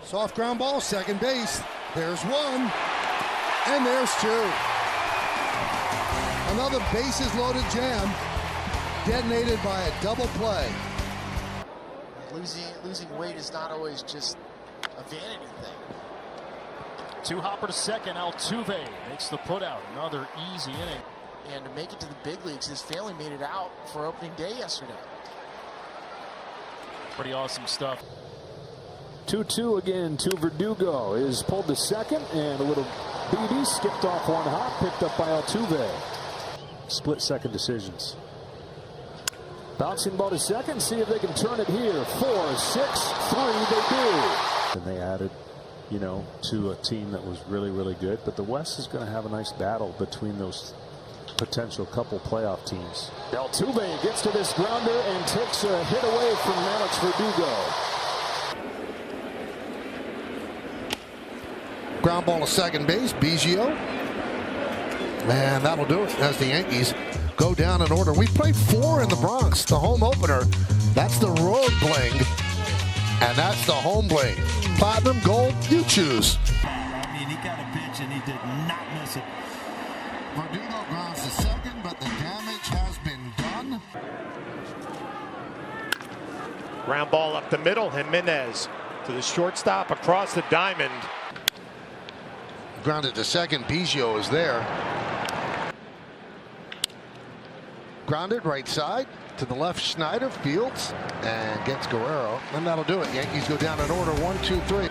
Soft ground ball, second base. There's one, and there's two. Another bases loaded jam, detonated by a double play. Losing weight is not always just a vanity thing. Two-hopper to second. Altuve makes the putout. Another easy inning. And to make it to the big leagues, his family made it out for opening day yesterday. Pretty awesome stuff. 2-2 again to Verdugo. Is pulled to second, and a little BD skipped off one hop, picked up by Altuve. Split second decisions. Bouncing ball to second, see if they can turn it here. 4-6-3, they do. And they added, to a team that was really, really good. But the West is going to have a nice battle between those potential couple playoff teams. Altuve gets to this grounder and takes a hit away from Alex Verdugo. Ground ball to second base, Biggio. Man, that'll do it as the Yankees go down in order. We played 4 in the Bronx, the home opener. That's the road bling, and that's the home bling. Platinum, gold, you choose. I mean, he got a pitch and he did not miss it. Verdugo grounds to second, but the damage has been done. Ground ball up the middle, Jimenez to the shortstop across the diamond. Grounded to second, Biggio is there. Grounded right side to the left, Schneider fields and gets Guerrero, and that'll do it. Yankees go down in order, 1-2-3.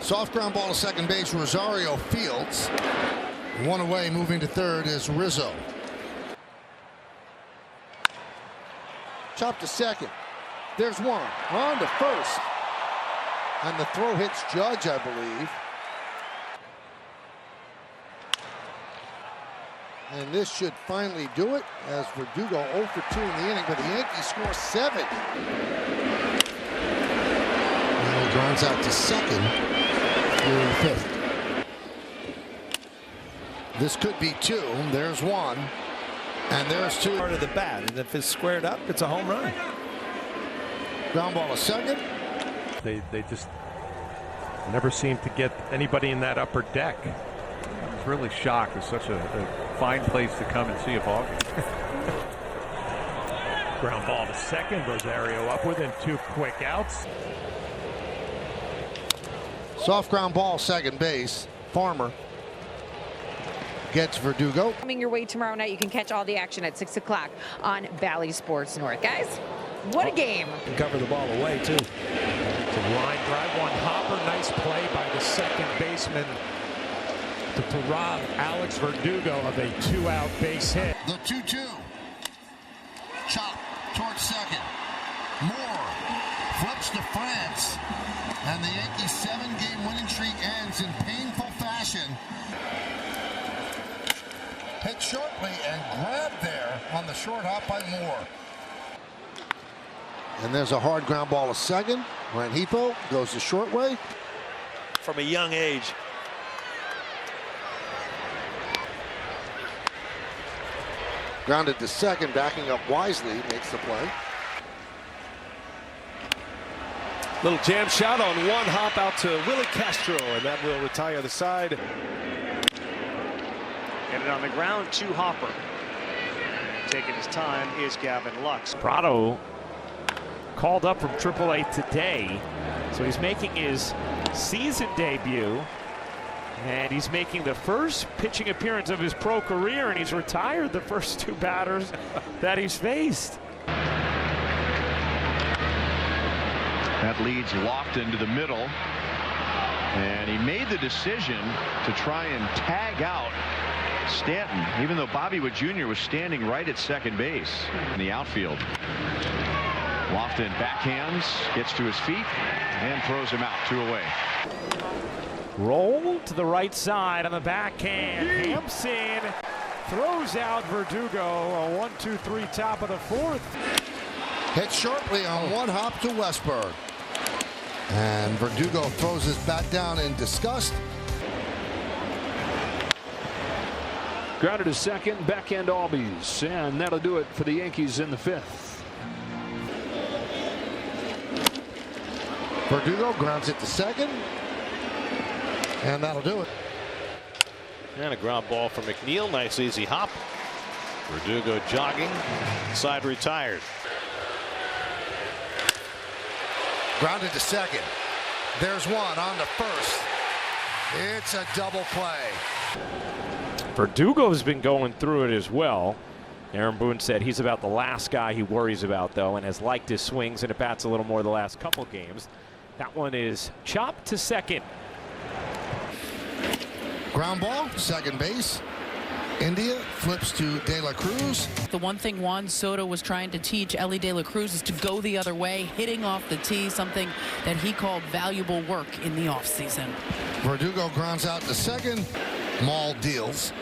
Soft ground ball to second base, Rosario fields. One away, moving to third is Rizzo. Chop to second. There's one. On to first. And the throw hits Judge, I believe. And this should finally do it as Verdugo 0 for 2 in the inning, but the Yankees score 7. Now he grounds out to second through fifth. This could be 2. There's 1. And there's 2. Part of the bat, and if it's squared up, it's a home run. Ground ball to second. They just never seem to get anybody in that upper deck. I was really shocked. It's such a fine place to come and see a ball game. Ground ball to second. Rosario up with him. 2 quick outs. Soft ground ball, second base. Farmer gets Verdugo. Coming your way tomorrow night, you can catch all the action at 6 o'clock on Valley Sports North. Guys, what a game. And cover the ball away, too. It's a line drive, one hopper. Nice play by the second baseman to rob Alex Verdugo of a 2-out base hit. The 2-2. Chop towards second. Moore flips to France. And the Yankees' 7-game winning streak ends in painful fashion. Hit shortly and grabbed there on the short hop by Moore. And there's a hard ground ball to second. Rengifo goes the short way. From a young age. Grounded to second, backing up wisely, makes the play. Little jam shot on one hop out to Willie Castro, and that will retire the side. Get it on the ground, 2-hopper. Taking his time is Gavin Lux. Prado called up from AAA today, so he's making his season debut, and he's making the first pitching appearance of his pro career, and he's retired the first 2 batters that he's faced. That leads Lofton to the middle, and he made the decision to try and tag out Stanton, even though Bobby Wood Jr. was standing right at second base in the outfield. Lofton backhands, gets to his feet, and throws him out. 2 away. Roll to the right side on the backhand. Hampson throws out Verdugo. A 1-2-3 top of the 4th. Hit sharply on one hop to Westberg. And Verdugo throws his bat down in disgust. Grounded to second, backhand Albies, and that'll do it for the Yankees in the 5th. Verdugo grounds it to second. And that'll do it. And a ground ball for McNeil. Nice easy hop. Verdugo jogging. Side retired. Grounded to second. There's one on the first. It's a double play. Verdugo's been going through it as well. Aaron Boone said he's about the last guy he worries about, though, and has liked his swings and at bats a little more the last couple games. That one is chopped to second. Ground ball, second base. India flips to De La Cruz. The one thing Juan Soto was trying to teach Ellie De La Cruz is to go the other way, hitting off the tee, something that he called valuable work in the offseason. Verdugo grounds out to second. Maul deals.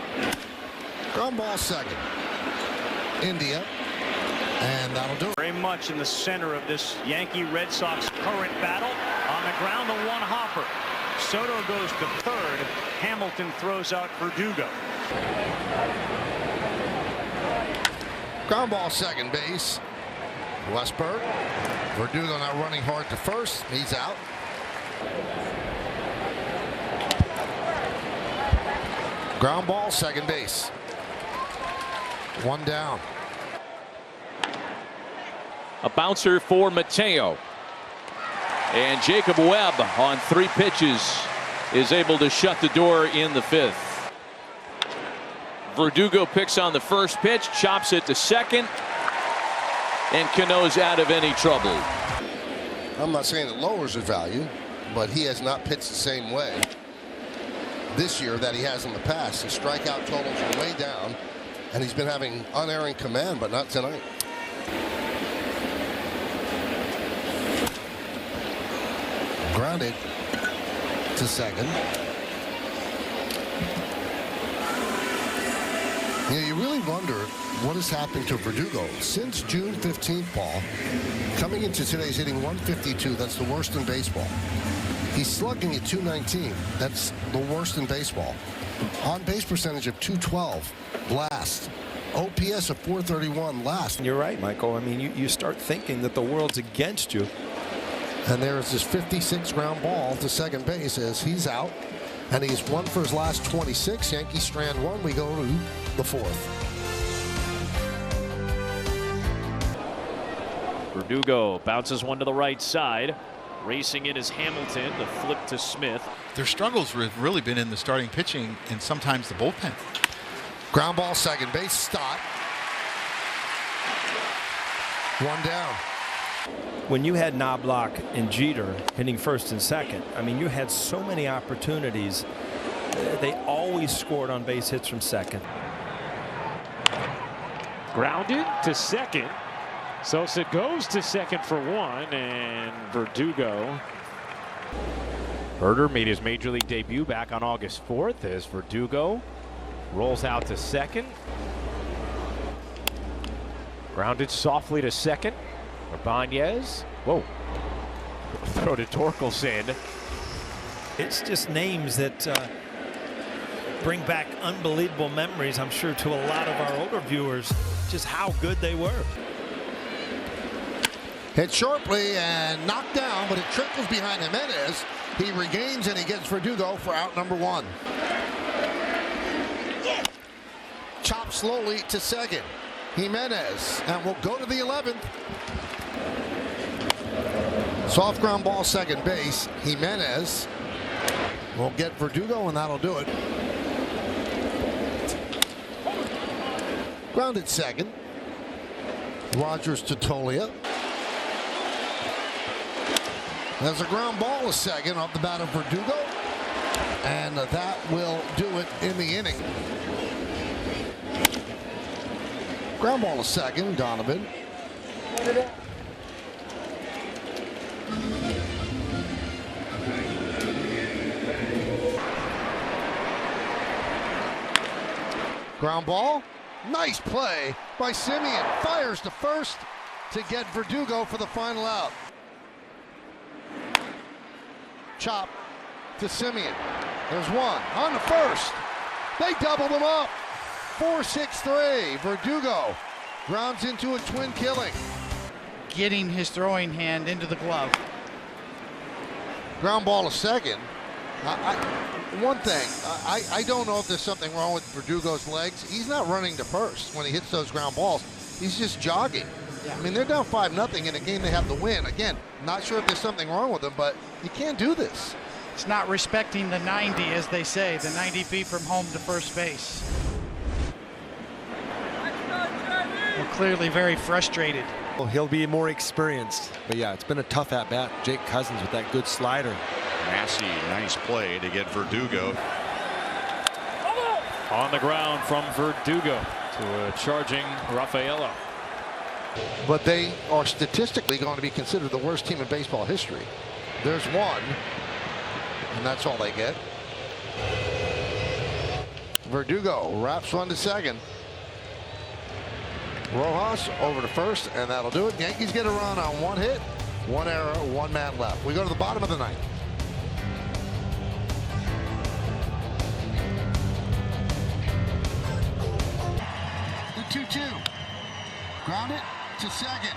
Ground ball second. India. And that'll do it. Very much in the center of this Yankee-Red Sox current battle. On the ground, the one hopper. Soto goes to third. Hamilton throws out Verdugo. Ground ball second base. Westberg. Verdugo now running hard to first. He's out. Ground ball second base. One down. A bouncer for Mateo. And Jacob Webb on 3 pitches is able to shut the door in the 5th. Verdugo picks on the first pitch, chops it to second, and Cano's out of any trouble. I'm not saying it lowers his value, but he has not pitched the same way this year that he has in the past. His strikeout totals are way down, and he's been having unerring command, but not tonight. Grounded to second. You know, you really wonder what has happened to Verdugo since June 15th, Paul. Coming into today's hitting 152, that's the worst in baseball. He's slugging at 219, that's the worst in baseball. On base percentage of 212, last. OPS of 431, last. You're right, Michael. I mean, you start thinking that the world's against you. And there's this 56 ground ball to second base as he's out. And he's won for his last 26. Yankees strand one. We go to the 4th. Verdugo bounces one to the right side. Racing in is Hamilton. The flip to Smith. Their struggles have really been in the starting pitching and sometimes the bullpen. Ground ball second base. Stott. One down. When you had Knobloch and Jeter hitting first and second, I mean, you had so many opportunities. They always scored on base hits from second. Grounded to second. Sosa goes to second for one, and Verdugo. Herder made his major league debut back on August 4th as Verdugo rolls out to second. Grounded softly to second. Ibanez. Whoa. Throw to Torkelson. It's just names that bring back unbelievable memories, I'm sure, to a lot of our older viewers, just how good they were. Hit sharply and knocked down, but it trickles behind Jimenez. He regains and he gets Verdugo for out number 1. Chop slowly to second. Jimenez, and we'll go to the 11th. Soft ground ball second base. Jimenez will get Verdugo, and that'll do it. Grounded second. Rogers to Tolia. There's a ground ball a second off the bat of Verdugo, and that will do it in the inning. Ground ball a second. Donovan. Ground ball. Nice play by Simeon. Fires to first to get Verdugo for the final out. Chop to Simeon. There's one on the first. They doubled him up. 4-6-3. Verdugo grounds into a twin killing. Getting his throwing hand into the glove. Ground ball to second. One thing, I don't know if there's something wrong with Verdugo's legs. He's not running to first when he hits those ground balls. He's just jogging. Yeah. I mean, they're down 5-0 in a game they have to win. Again, not sure if there's something wrong with him, but you can't do this. It's not respecting the 90, as they say, the 90 feet from home to first base. Well, clearly very frustrated. Well, he'll be more experienced. But yeah, it's been a tough at-bat. Jake Cousins with that good slider. Massey, nice play to get Verdugo. On the ground from Verdugo to a charging Rafaelo. But they are statistically going to be considered the worst team in baseball history. There's one, and that's all they get. Verdugo wraps one to second. Rojas over to first, and that'll do it. Yankees get a run on one hit, one error, one man left. We go to the bottom of the ninth. The 2-2. Ground it to second.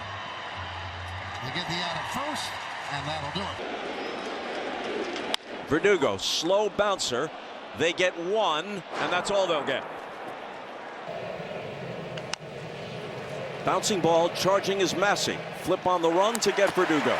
They get the out at first, and that'll do it. Verdugo, slow bouncer. They get one, and that's all they'll get. Bouncing ball, charging is Massey. Flip on the run to get Verdugo.